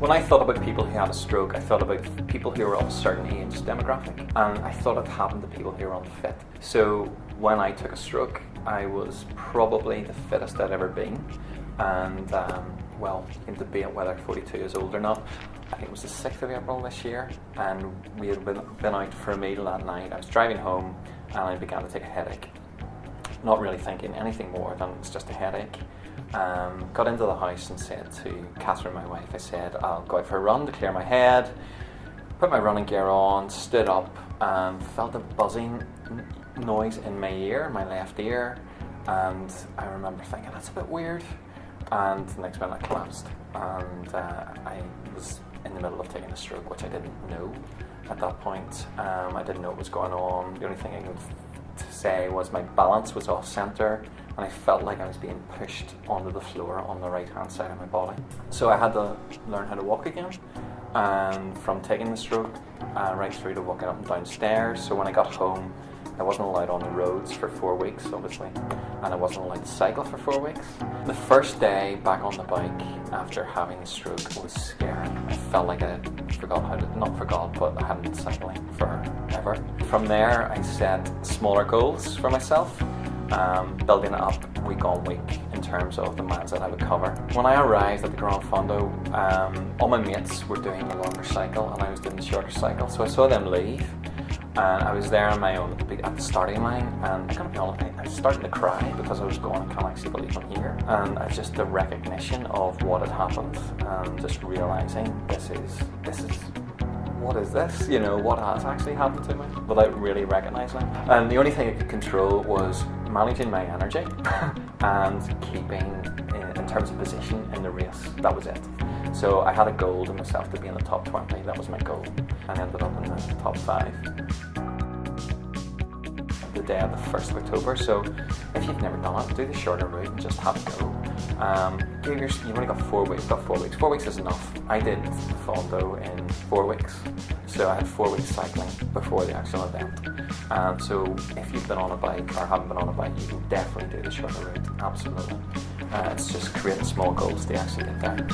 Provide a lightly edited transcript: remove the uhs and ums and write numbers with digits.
When I thought about people who had a stroke, I thought about people who were of a certain age demographic, and I thought it happened to people who were unfit. So when I took a stroke, I was probably the fittest I'd ever been, and well, you can debate whether 42 is old or not. I think it was the 6th of April this year, and we had been out for a meal that night. I was driving home, and I began to take a headache, not really thinking anything more than it was just a headache. Got into the house and said to Catherine, my wife, I said, I'll go out for a run to clear my head, put my running gear on, stood up, and felt a buzzing noise in my ear, my left ear, and I remember thinking, that's a bit weird, and the next minute I collapsed, and I was in the middle of taking a stroke, which I didn't know at that point. I didn't know what was going on. The only thing I could say was my balance was off centre, and I felt like I was being pushed onto the floor on the right hand side of my body. So I had to learn how to walk again, and from taking the stroke right through to walking up and down stairs. So when I got home, I wasn't allowed on the roads for 4 weeks, obviously, and I wasn't allowed to cycle for 4 weeks. The first day back on the bike after having the stroke was scary. I felt like I but I hadn't been cycling forever. From there, I set smaller goals for myself, building it up week on week in terms of the miles that I would cover. When I arrived at the Grand Fondo, all my mates were doing the longer cycle and I was doing the shorter cycle, so I saw them leave. And I was there on my own at the starting line, and I gotta be honest, I was starting to cry because I was going, I can't actually believe I'm here. And I just the recognition of what had happened, and just realising this is what is this? You know, what has actually happened to me without really recognising it. And the only thing I could control was managing my energy and keeping in terms of position in the race. That was it. So I had a goal to myself to be in the top 20. That was my goal. I ended up in the top 5. The day of the 1st of October. So if you've never done it, do the shorter route and just have a go. You've only got 4 weeks. 4 weeks is enough. I did the Fondo in 4 weeks. So I had 4 weeks cycling before the actual event. So if you've been on a bike or haven't been on a bike, you can definitely do the shorter route. Absolutely. It's just creating small goals to actually get there.